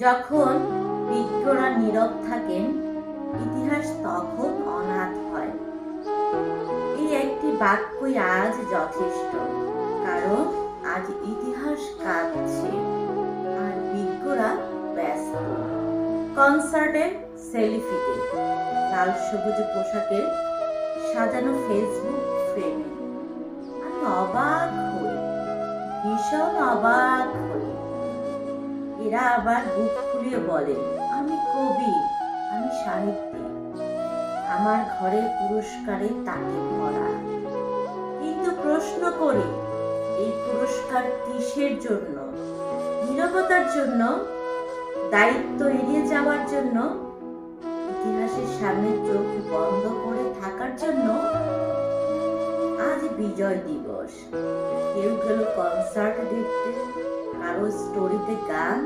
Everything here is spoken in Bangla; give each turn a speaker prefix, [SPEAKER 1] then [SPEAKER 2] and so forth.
[SPEAKER 1] যখন বিজ্ঞরা নীরব থাকেন, ইতিহাস তখন অনাথ হয়। এই একটি বাক্যই আজ যথেষ্ট, কারণ আজ ইতিহাস কাঁদছে আর বিজ্ঞরা ব্যস্ত কনসার্টের সেলফিতে, লাল সবুজ পোশাকের সাজানো ফেসবুক ফ্রেমে। আমি অবাক হই, ভীষণ অবাক হই। এরা আবার বুক ফুলিয়ে বলে, আমি কবি, আমি সাহিত্যিক, আমার ঘরে পুরস্কারে তাকে ভরা। কিন্তু প্রশ্ন করি, এই পুরস্কার কিসের জন্য? নীরবতার জন্য? দায়িত্ব এড়িয়ে যাওয়ার জন্য? ইতিহাসের সামনে চোখ বন্ধ করে থাকার জন্য? আজ বিজয় দিবস। কেউ গেল কনসার্ট দেখতে, কারো স্টোরিতে গান,